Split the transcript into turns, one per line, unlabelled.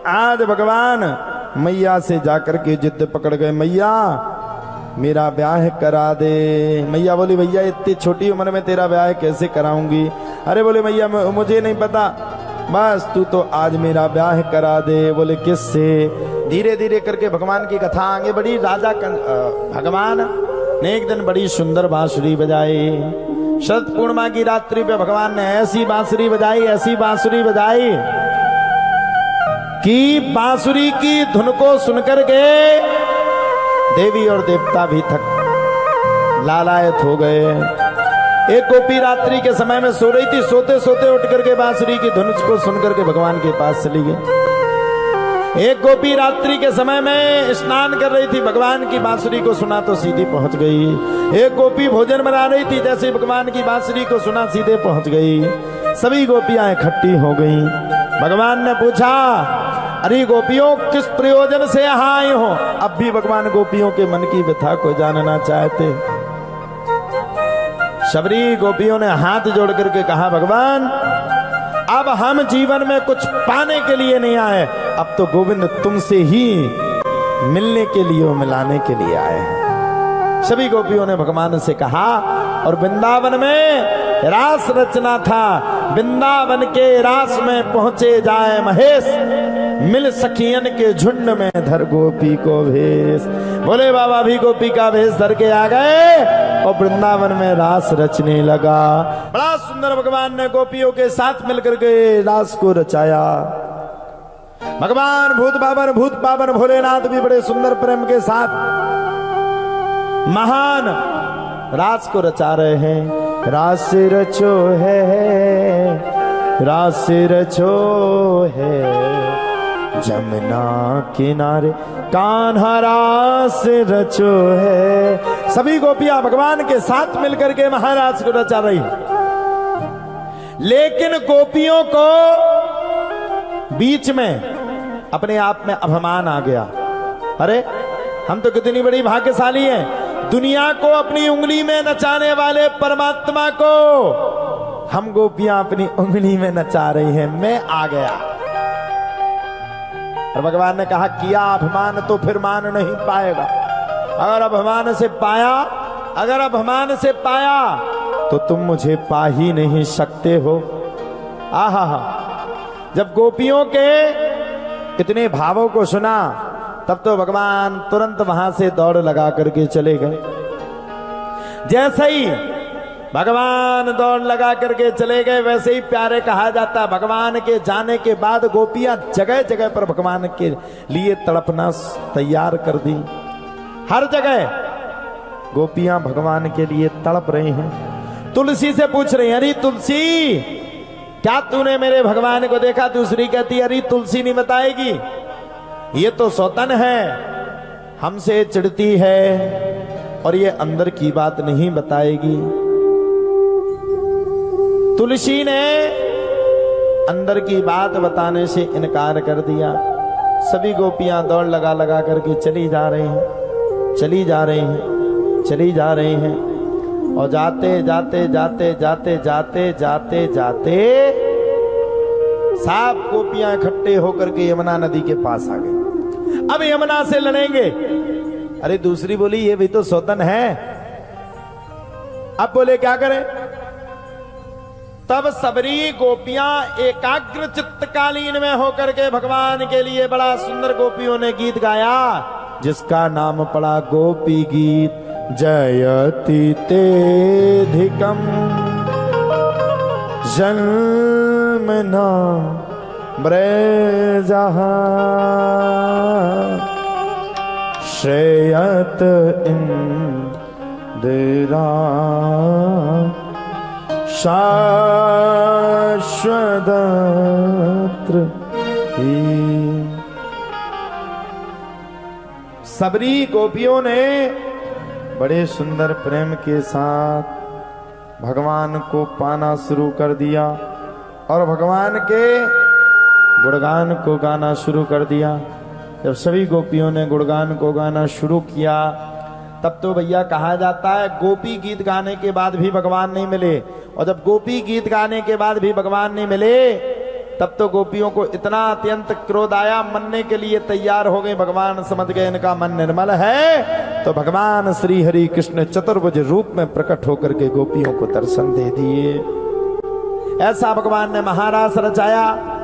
आज भगवान मैया से जाकर के जिद पकड़ गए, मैया मेरा ब्याह करा दे। मैया बोली भैया इतनी छोटी उम्र में तेरा ब्याह कैसे कराऊंगी। अरे बोले मैया मुझे नहीं पता, बस तू तो आज मेरा ब्याह करा दे। बोले किससे। धीरे धीरे करके भगवान की कथा आगे बढ़ी। राजा भगवान ने एक दिन बड़ी सुंदर बांसुरी बजाई। शरद पूर्णिमा की रात्रि पे भगवान ने ऐसी बांसुरी बजाई, ऐसी बांसुरी बजाई कि बांसुरी की धुन को सुनकर के देवी और देवता भी थक लालायत हो गए। एक गोपी रात्रि के समय में सो रही थी, सोते सोते उठ करके बांसुरी की धुन को सुनकर के भगवान के पास चली गई। एक गोपी रात्रि के समय में स्नान कर रही थी, भगवान की बांसुरी को सुना तो सीधी पहुंच गई। एक गोपी भोजन बना रही थी, जैसे भगवान की बांसुरी को सुना सीधे पहुंच गई। सभी गोपियां इकट्ठी हो गई। भगवान ने पूछा, अरे गोपियों किस प्रयोजन से यहाँ आई हो। अब भी भगवान गोपियों के मन की व्यथा को जानना चाहते। सबरी गोपियों ने हाथ जोड़ करके कहा, भगवान अब हम जीवन में कुछ पाने के लिए नहीं आए, अब तो गोविंद तुमसे ही मिलने के लिए और मिलाने के लिए आए हैं। सभी गोपियों ने भगवान से कहा। और वृंदावन में रास रचना था। वृंदावन के रास में पहुंचे जाए महेश, मिल सखियन के झुंड में धर गोपी को भेष। बोले बाबा भी गोपी का भेष धर के आ गए और वृंदावन में रास रचने लगा। बड़ा सुंदर भगवान ने गोपियों के साथ मिलकर के रास को रचाया। भगवान भूत पावन भोलेनाथ भी बड़े सुंदर प्रेम के साथ महान रास को रचा रहे हैं। रास रचो है, रास रचो है, जमुना किनारे कान्हा रास रचो है। सभी गोपियां भगवान के साथ मिलकर के महाराज को रचा रही। लेकिन गोपियों को बीच में अपने आप में अभिमान आ गया। अरे हम तो कितनी बड़ी भाग्यशाली हैं, दुनिया को अपनी उंगली में नचाने वाले परमात्मा को हम गोपियां अपनी उंगली में नचा रही हैं। मैं आ गया। और भगवान ने कहा, किया अभिमान तो फिर मान नहीं पाएगा। अगर अभिमान से पाया, अगर अभिमान से पाया तो तुम मुझे पा ही नहीं सकते हो। आहा हा। जब गोपियों के इतने भावों को सुना तब तो भगवान तुरंत वहां से दौड़ लगा करके चले गए। जैसे ही भगवान दौड़ लगा करके चले गए, वैसे ही प्यारे कहा जाता है भगवान के जाने के बाद गोपियां जगह जगह पर भगवान के लिए तड़पना तैयार कर दी। हर जगह गोपियां भगवान के लिए तड़प रही हैं। तुलसी से पूछ रही हैं, अरे तुलसी क्या तूने मेरे भगवान को देखा। दूसरी कहती, अरे तुलसी नहीं बताएगी, ये तो सौतन है, हमसे चिढ़ती है और ये अंदर की बात नहीं बताएगी। तुलसी ने अंदर की बात बताने से इनकार कर दिया। सभी गोपियां दौड़ लगा लगा करके चली जा रही हैं, चली जा रही हैं, चली जा रही हैं। और जाते जाते जाते जाते जाते जाते जाते सब गोपियां इकट्ठे होकर के यमुना नदी के पास आ गए। अब यमुना से लड़ेंगे। अरे दूसरी बोली, ये भी तो सौतन है। अब बोले क्या करें। तब सबरी गोपियां एकाग्र चित्तकालीन में होकर के भगवान के लिए बड़ा सुंदर गोपियों ने गीत गाया, जिसका नाम पड़ा गोपी गीत। जयति तेधिकम जन्मना ब्रजहा श्रेयत इंदिरा शाश्वतत्र। सबरी गोपियों ने बड़े सुंदर प्रेम के साथ भगवान को पाना शुरू कर दिया और भगवान के गुणगान को गाना शुरू कर दिया। जब सभी गोपियों ने गुणगान को गाना शुरू किया तब तो भैया कहा जाता है गोपी गीत गाने के बाद भी भगवान नहीं मिले। और जब गोपी गीत गाने के बाद भी भगवान नहीं मिले तब तो गोपियों को इतना अत्यंत क्रोध आया, मरने के लिए तैयार हो गए। भगवान समझ गए इनका मन निर्मल है, तो भगवान श्री हरि कृष्ण चतुर्भुज रूप में प्रकट होकर के गोपियों को दर्शन दे दिए। ऐसा भगवान ने महारास रचाया।